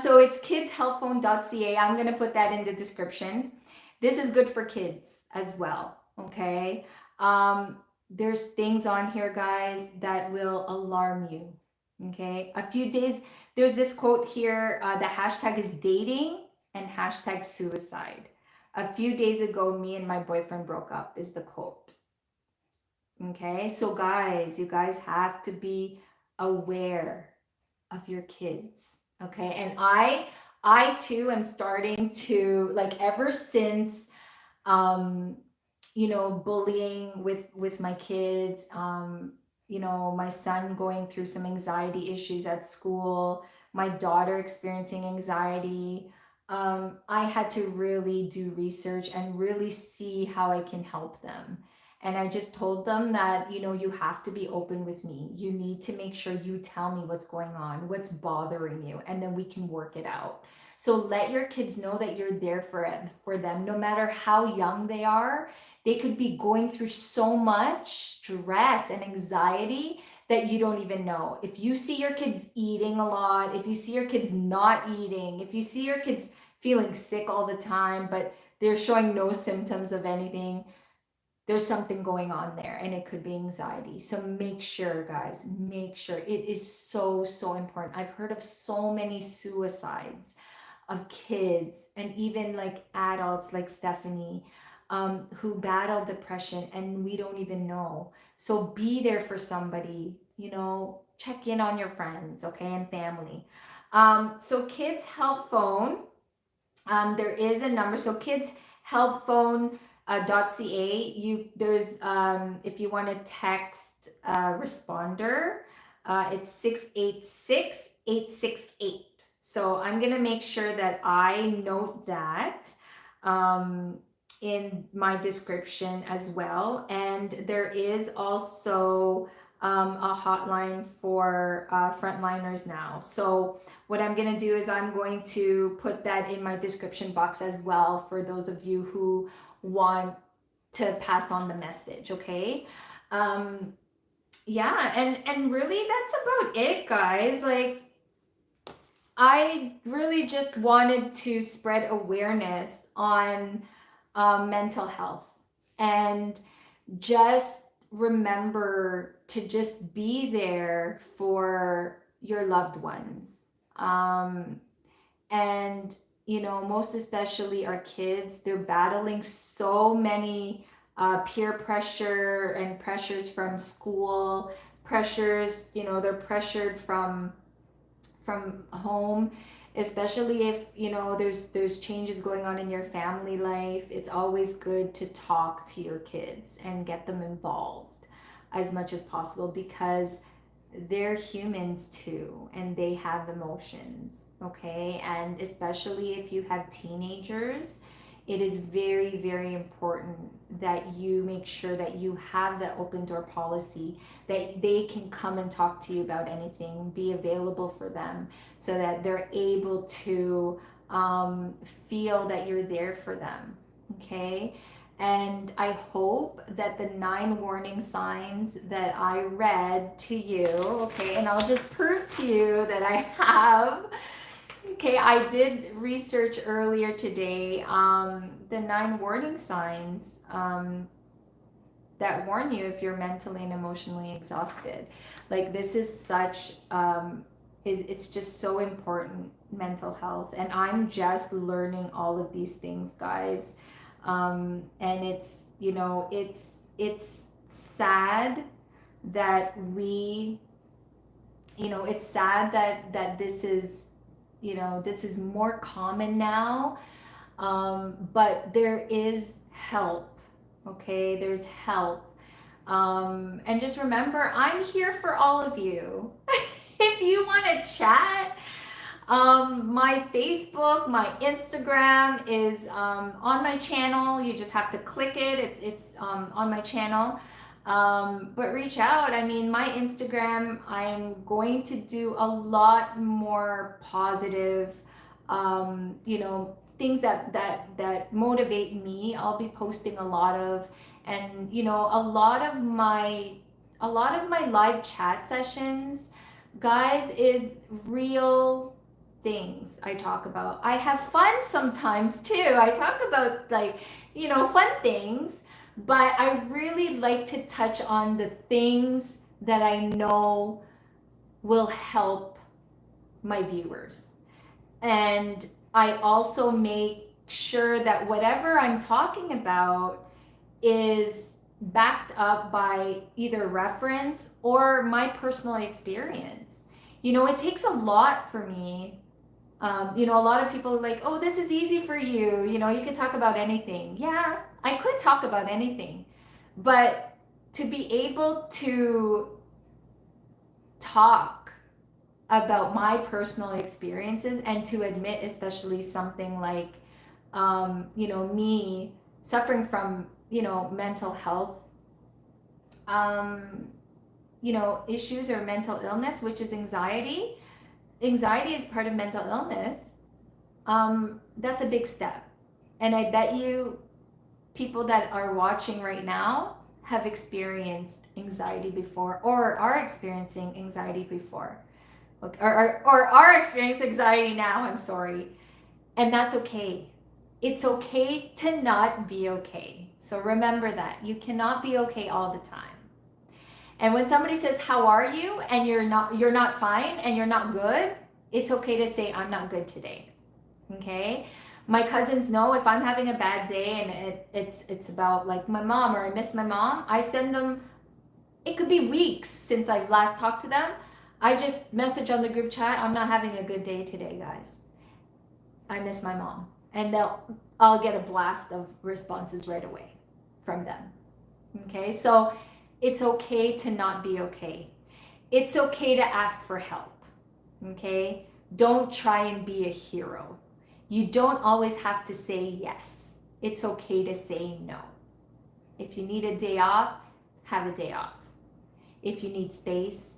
So it's kidshelpphone.ca. I'm gonna put that in the description. This is good for kids as well. Okay. There's things on here, guys, that will alarm you. Okay. There's this quote here. The hashtag is dating and hashtag suicide. A few days ago, me and my boyfriend broke up, is the quote. Okay. So guys, you guys have to be aware of your kids. Okay. And I too am starting to, like, ever since bullying with my kids, my son going through some anxiety issues at school, my daughter experiencing anxiety, I had to really do research and really see how I can help them. And I just told them that, you have to be open with me. You need to make sure you tell me what's going on, what's bothering you, and then we can work it out. So let your kids know that you're there for them, no matter how young they are. They could be going through so much stress and anxiety that you don't even know. If you see your kids eating a lot, if you see your kids not eating, if you see your kids feeling sick all the time, but they're showing no symptoms of anything, there's something going on there, and it could be anxiety. So make sure, guys, make sure. It is so, so important. I've heard of so many suicides of kids and even like adults like Stephanie, who battle depression and we don't even know. So be there for somebody, check in on your friends, okay, and family. So Kids Help Phone, there is a number. So Kids Help Phone .ca. There's if you want to text responder, it's 686-868. So I'm gonna make sure that I note that in my description as well. And there is also a hotline for frontliners now. So what I'm going to do is I'm going to put that in my description box as well for those of you who want to pass on the message, okay? Yeah, and really that's about it, guys. Like, I really just wanted to spread awareness on mental health, and just remember to just be there for your loved ones. And most especially our kids, they're battling so many peer pressure and pressures from school, pressures, they're pressured from home, especially if there's changes going on in your family life. It's always good to talk to your kids and get them involved as much as possible, because they're humans too and they have emotions, okay? And especially if you have teenagers, it is very, very important that you make sure that you have that open door policy, that they can come and talk to you about anything, be available for them, so that they're able to feel that you're there for them, okay? And I hope that the 9 warning signs that I read to you, okay, and I'll just prove to you that I have. Okay, I did research earlier today, the 9 warning signs that warn you if you're mentally and emotionally exhausted. Like, this is such, it's just so important, mental health. And I'm just learning all of these things, guys. And it's sad that it's sad that this is more common now, but there is help, okay? There's help. And just remember, I'm here for all of you. If you want to chat, my Facebook, my Instagram is on my channel. You just have to click it. It's on my channel. But reach out. I mean, my Instagram, I'm going to do a lot more positive, things that motivate me. I'll be posting a lot of, and a lot of my live chat sessions, guys, is real things I talk about. I have fun sometimes too. I talk about fun things, but I really like to touch on the things that I know will help my viewers. And I also make sure that whatever I'm talking about is backed up by either reference or my personal experience. It takes a lot for me. A lot of people are like, oh, this is easy for you. You can talk about anything. Yeah, I could talk about anything. But to be able to talk about my personal experiences, and to admit, especially something like, me suffering from, mental health, um, issues or mental illness, which is anxiety. Anxiety is part of mental illness. That's a big step. And I bet you people that are watching right now have experienced anxiety before, or are experiencing anxiety before, or are experiencing anxiety now. I'm sorry. And that's okay. It's okay to not be okay. So remember that you cannot be okay all the time. And when somebody says, "How are you?" and you're not fine and you're not good, it's okay to say, "I'm not good today." Okay? My cousins know if I'm having a bad day and it's about like my mom, or I miss my mom, I send them, it could be weeks since I've last talked to them. I just message on the group chat, "I'm not having a good day today, guys. I miss my mom." And I'll get a blast of responses right away from them. Okay? So it's okay to not be okay. It's okay to ask for help. Okay? Don't try and be a hero. You don't always have to say yes. It's okay to say no. If you need a day off, have a day off. If you need space,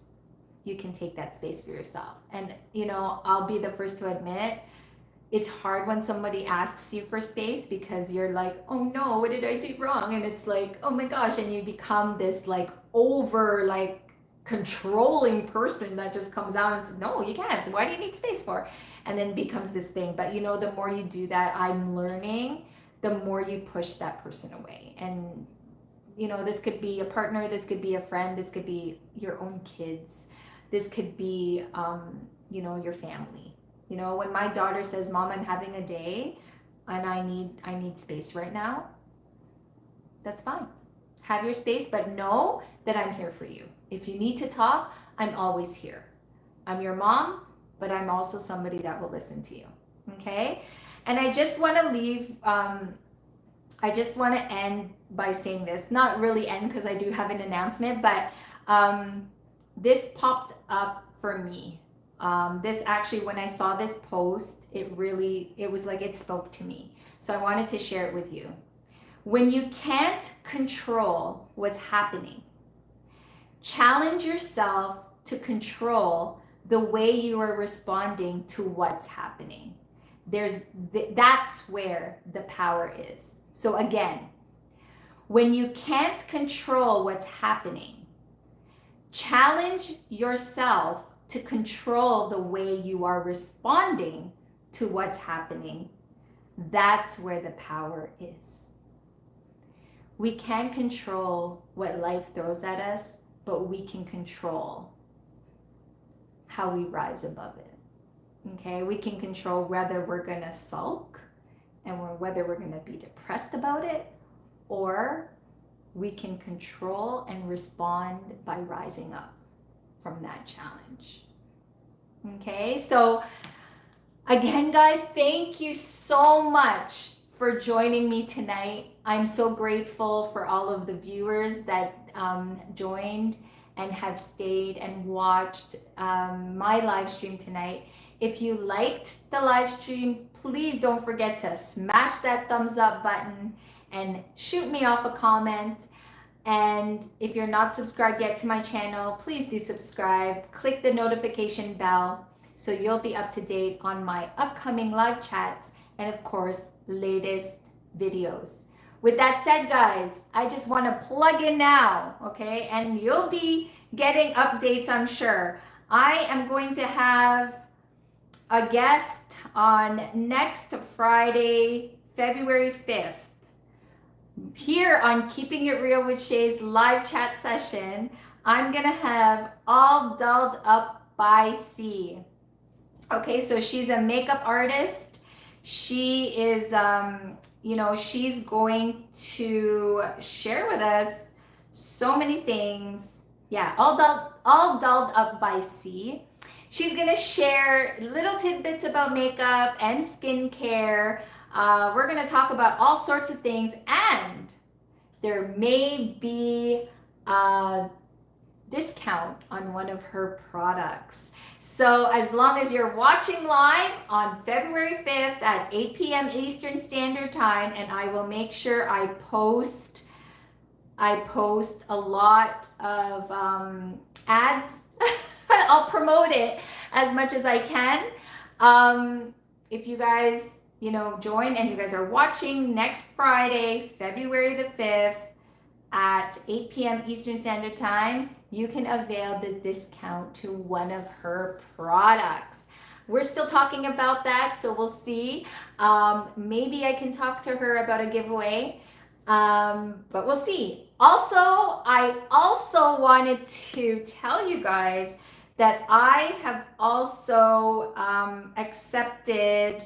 you can take that space for yourself. And, I'll be the first to admit, it's hard when somebody asks you for space, because you're like, "Oh no, what did I do wrong?" And it's like, "Oh my gosh," and you become this like controlling person that just comes out and says, "No, you can't. So why do you need space for?" And then becomes this thing. But the more you do that, I'm learning, the more you push that person away. And this could be a partner, this could be a friend, this could be your own kids, this could be your family. When my daughter says, "Mom, I'm having a day and I need space right now," that's fine. Have your space, but know that I'm here for you. If you need to talk, I'm always here. I'm your mom, but I'm also somebody that will listen to you. Okay? And I just want to end by saying this. Not really end, because I do have an announcement, but this popped up for me. This actually, when I saw this post, it was like it spoke to me. So I wanted to share it with you. When you can't control what's happening, challenge yourself to control the way you are responding to what's happening. That's where the power is. So again, when you can't control what's happening, challenge yourself to control the way you are responding to what's happening. That's where the power is. We can't control what life throws at us, but we can control how we rise above it. Okay? We can control whether we're going to sulk and whether we're going to be depressed about it, or we can control and respond by rising up from that challenge. Okay? So again, guys, thank you so much for joining me tonight. I'm so grateful for all of the viewers that joined and have stayed and watched my live stream tonight. If you liked the live stream, please don't forget to smash that thumbs up button and shoot me off a comment. And if you're not subscribed yet to my channel, please do subscribe. Click the notification bell so you'll be up to date on my upcoming live chats and, of course, latest videos. With that said, guys, I just want to plug in now, okay? And you'll be getting updates, I'm sure. I am going to have a guest on next Friday, February 5th. Here on Keeping It Real with Shay's live chat session, I'm going to have All Dolled Up by C. Okay, so she's a makeup artist. She is, she's going to share with us so many things. Yeah, all dolled up by C. She's going to share little tidbits about makeup and skincare. We're going to talk about all sorts of things, and there may be discount on one of her products. So as long as you're watching live on February 5th at 8 p.m. Eastern Standard Time, and I will make sure I post a lot of ads. I'll promote it as much as I can. If you guys, join and you guys are watching next Friday, February the 5th at 8 p.m. Eastern Standard Time, you can avail the discount to one of her products. We're still talking about that, so we'll see. Maybe I can talk to her about a giveaway, but we'll see. Also, I also wanted to tell you guys that I have also accepted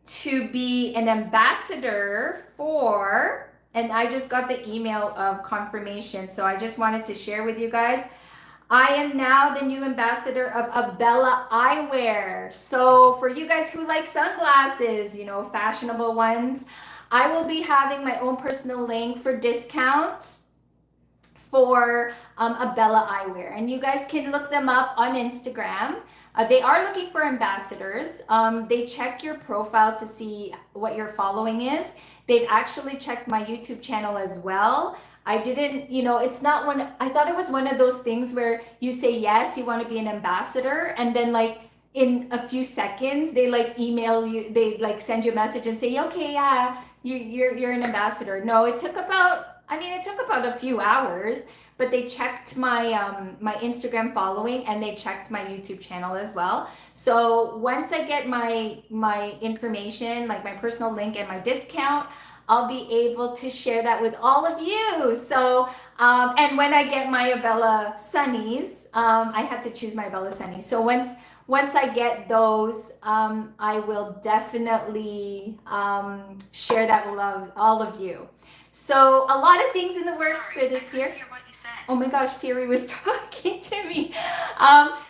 to be an ambassador for, and I just got the email of confirmation, so I just wanted to share with you guys. I am now the new ambassador of Abella Eyewear. So for you guys who like sunglasses, fashionable ones, I will be having my own personal link for discounts for Abella Eyewear. And you guys can look them up on Instagram. They are looking for ambassadors. They check your profile to see what your following is. They've actually checked my YouTube channel as well. I didn't, it's not one, I thought it was one of those things where you say yes, you want to be an ambassador, and then in a few seconds, they email you, they send you a message and say, okay, yeah, you're an ambassador. No, it took about a few hours, but they checked my my Instagram following and they checked my YouTube channel as well. So once I get my information, like my personal link and my discount, I'll be able to share that with all of you. So, and when I get my Abella Sunnies, I had to choose my Abella Sunnies. So once I get those, I will definitely share that with all of you. So a lot of things in the works for this year. Oh my gosh, Siri was talking to me.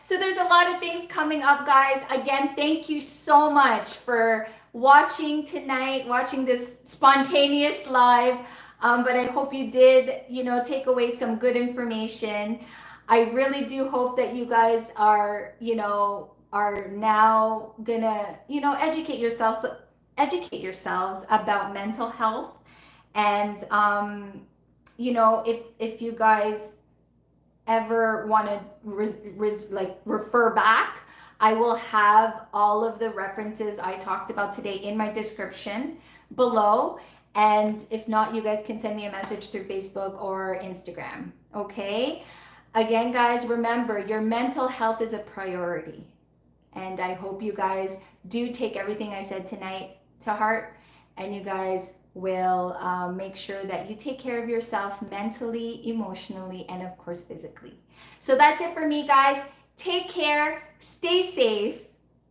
So there's a lot of things coming up, guys. Again, thank you so much for watching tonight, watching this spontaneous live. But I hope you did, take away some good information. I really do hope that you guys are now gonna, educate yourselves about mental health. And if you guys ever want to refer back, I will have all of the references I talked about today in my description below. And if not, you guys can send me a message through Facebook or Instagram. Okay? Again, guys, remember, your mental health is a priority. And I hope you guys do take everything I said tonight to heart, and you guys will make sure that you take care of yourself mentally, emotionally, and of course physically. So that's it for me, guys. Take care, stay safe,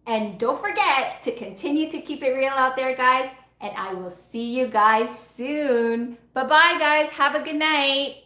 and don't forget to continue to keep it real out there, guys. And I will see you guys soon. Bye-bye, guys. Have a good night.